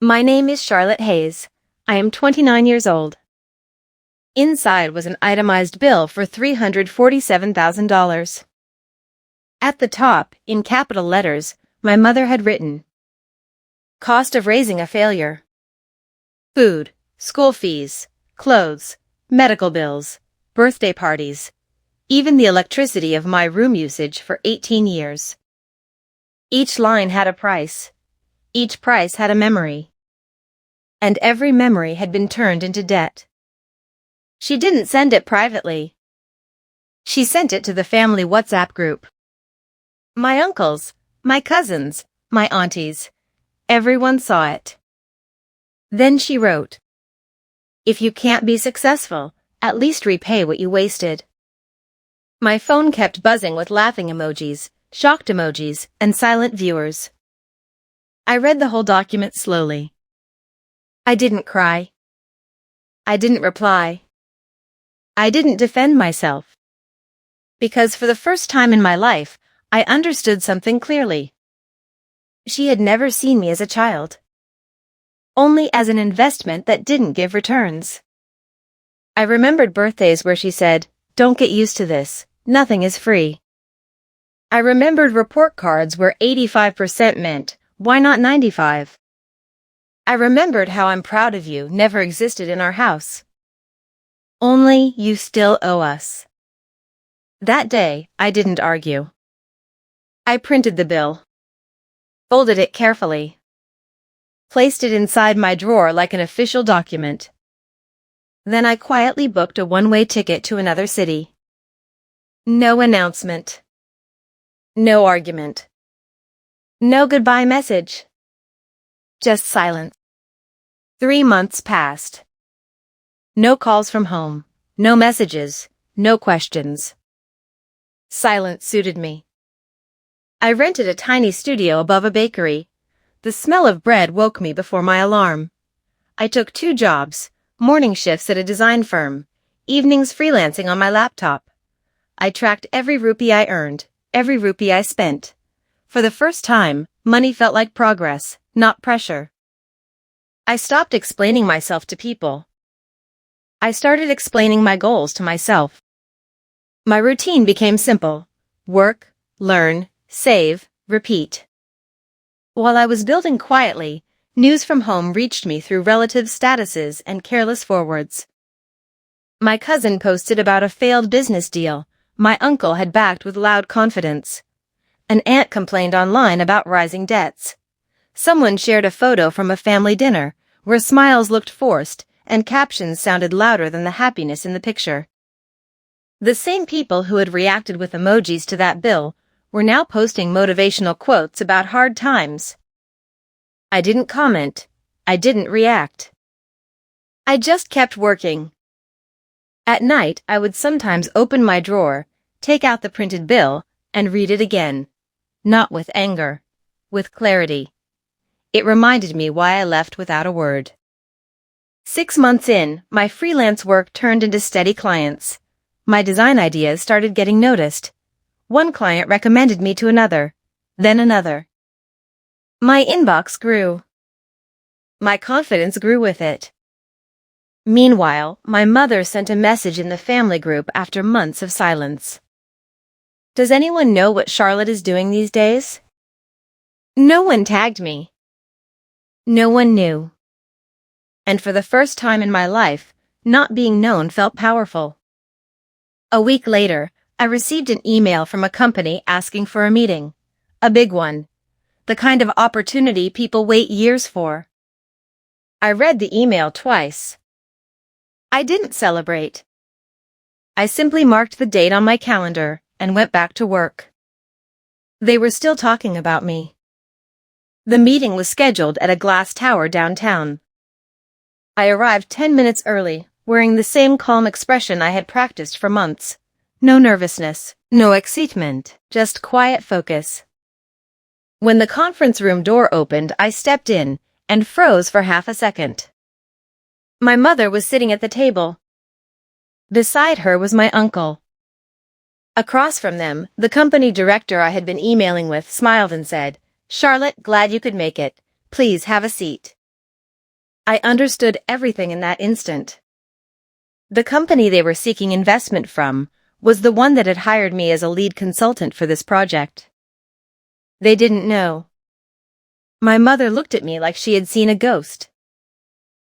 My name is Charlotte Hayes. I am 29 years old. Inside was an itemized bill for $347,000. At the top, in capital letters, my mother had written, "Cost of raising a failure. Food, school fees, clothes, medical bills, birthday parties, even the electricity of my room usage for 18 years. Each line had a price. Each price had a memory. And every memory had been turned into debt." She didn't send it privately. She sent it to the family WhatsApp group. My uncles, my cousins, my aunties, everyone saw it. Then she wrote, "If you can't be successful, at least repay what you wasted." My phone kept buzzing with laughing emojis, shocked emojis, and silent viewers. I read the whole document slowly. I didn't cry. I didn't reply. I didn't defend myself. Because for the first time in my life, I understood something clearly. She had never seen me as a child. Only as an investment that didn't give returns. I remembered birthdays where she said, "Don't get used to this, nothing is free." I remembered report cards where 85% meant, "Why not 95? I remembered how "I'm proud of you" never existed in our house. Only "you still owe us." That day, I didn't argue. I printed the bill. Folded it carefully. Placed it inside my drawer like an official document. Then I quietly booked a one-way ticket to another city. No announcement. No argument. No goodbye message. Just silence. 3 months passed. No calls from home. No messages. No questions. Silence suited me. I rented a tiny studio above a bakery. The smell of bread woke me before my alarm. I took 2 jobs, morning shifts at a design firm, evenings freelancing on my laptop. I tracked every rupee I earned, every rupee I spent. For the first time, money felt like progress, not pressure. I stopped explaining myself to people. I started explaining my goals to myself. My routine became simple: work, learn, save, repeat. While I was building quietly, news from home reached me through relatives' statuses and careless forwards. My cousin posted about a failed business deal my uncle had backed with loud confidence. An aunt complained online about rising debts. Someone shared a photo from a family dinner where smiles looked forced and captions sounded louder than the happiness in the picture. The same people who had reacted with emojis to that bill were now posting motivational quotes about hard times. I didn't comment. I didn't react. I just kept working. At night, I would sometimes open my drawer, take out the printed bill, and read it again. Not with anger, with clarity. It reminded me why I left without a word. 6 months in, my freelance work turned into steady clients. My design ideas started getting noticed. One client recommended me to another, then another. My inbox grew. My confidence grew with it. Meanwhile, my mother sent a message in the family group after months of silence. "Does anyone know what Charlotte is doing these days?" No one tagged me. No one knew. And for the first time in my life, not being known felt powerful. A week later, I received an email from a company asking for a meeting. A big one. The kind of opportunity people wait years for. I read the email twice. I didn't celebrate. I simply marked the date on my calendar and went back to work. They were still talking about me. The meeting was scheduled at a glass tower downtown. I arrived 10 minutes early, wearing the same calm expression I had practiced for months. No nervousness, no excitement, just quiet focus. When the conference room door opened, I stepped in and froze for half a second. My mother was sitting at the table. Beside her was my uncle. Across from them, the company director I had been emailing with smiled and said, "Charlotte, glad you could make it. Please have a seat." I understood everything in that instant. The company they were seeking investment from was the one that had hired me as a lead consultant for this project. They didn't know. My mother looked at me like she had seen a ghost.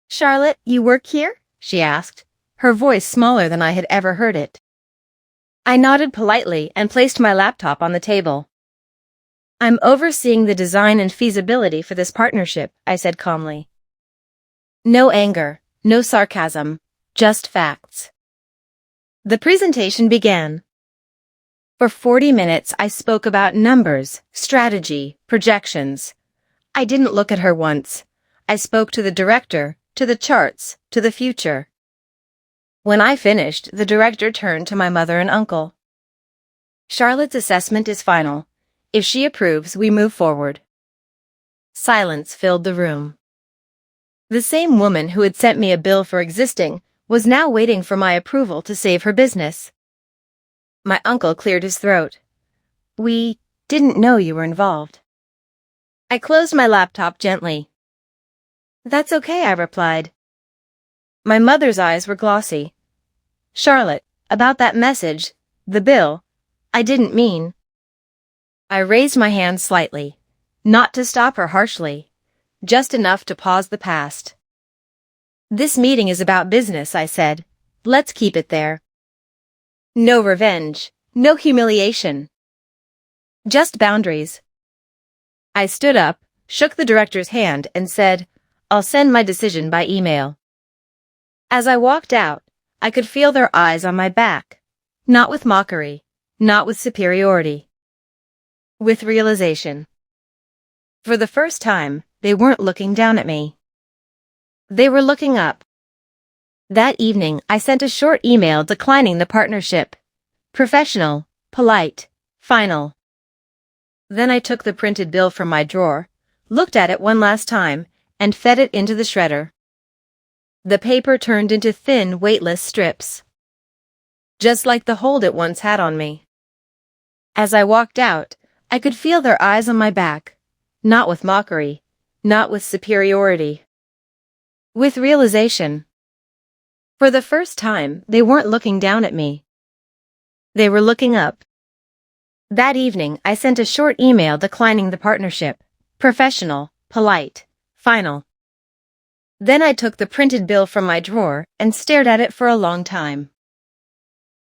"Charlotte, you work here?" she asked, her voice smaller than I had ever heard it. I nodded politely and placed my laptop on the table. "I'm overseeing the design and feasibility for this partnership," I said calmly. No anger, no sarcasm, just facts. The presentation began. For 40 minutes, I spoke about numbers, strategy, projections. I didn't look at her once. I spoke to the director, to the charts, to the future. When I finished, the director turned to my mother and uncle. "Charlotte's assessment is final. If she approves, we move forward." Silence filled the room. The same woman who had sent me a bill for existing was now waiting for my approval to save her business. My uncle cleared his throat. "We didn't know you were involved." I closed my laptop gently. "That's okay," I replied. My mother's eyes were glossy. "Charlotte, about that message, the bill, I didn't mean." I raised my hand slightly, not to stop her harshly, just enough to pause the past. "This meeting is about business," I said. "Let's keep it there. No revenge, no humiliation. Just boundaries." I stood up, shook the director's hand, and said, "I'll send my decision by email." As I walked out, I could feel their eyes on my back, not with mockery, not with superiority, with realization. For the first time, they weren't looking down at me. They were looking up. That evening, I sent a short email declining the partnership. Professional, polite, final. Then I took the printed bill from my drawer, looked at it one last time, and fed it into the shredder. The paper turned into thin, weightless strips, just like the hold it once had on me. As I walked out, I could feel their eyes on my back, not with mockery, not with superiority, with realization. For the first time, they weren't looking down at me. They were looking up. That evening, I sent a short email declining the partnership. Professional, polite, final. Then I took the printed bill from my drawer and stared at it for a long time.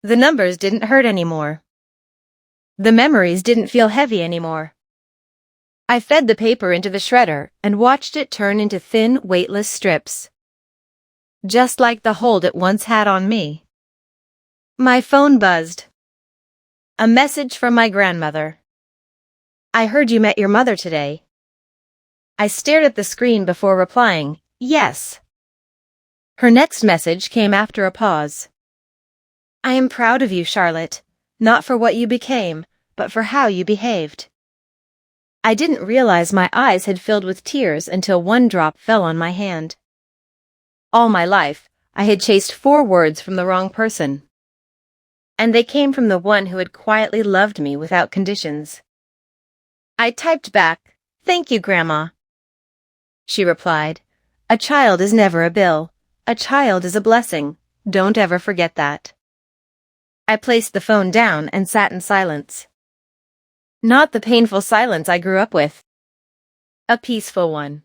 The numbers didn't hurt anymore. The memories didn't feel heavy anymore. I fed the paper into the shredder and watched it turn into thin, weightless strips, just like the hold it once had on me. My phone buzzed. A message from my grandmother. "I heard you met your mother today." I stared at the screen before replying, "Yes." Her next message came after a pause. "I am proud of you, Charlotte, not for what you became, but for how you behaved." I didn't realize my eyes had filled with tears until one drop fell on my hand. All my life, I had chased 4 words from the wrong person. And they came from the one who had quietly loved me without conditions. I typed back, "Thank you, Grandma." She replied, "A child is never a bill. A child is a blessing. Don't ever forget that." I placed the phone down and sat in silence. Not the painful silence I grew up with. A peaceful one.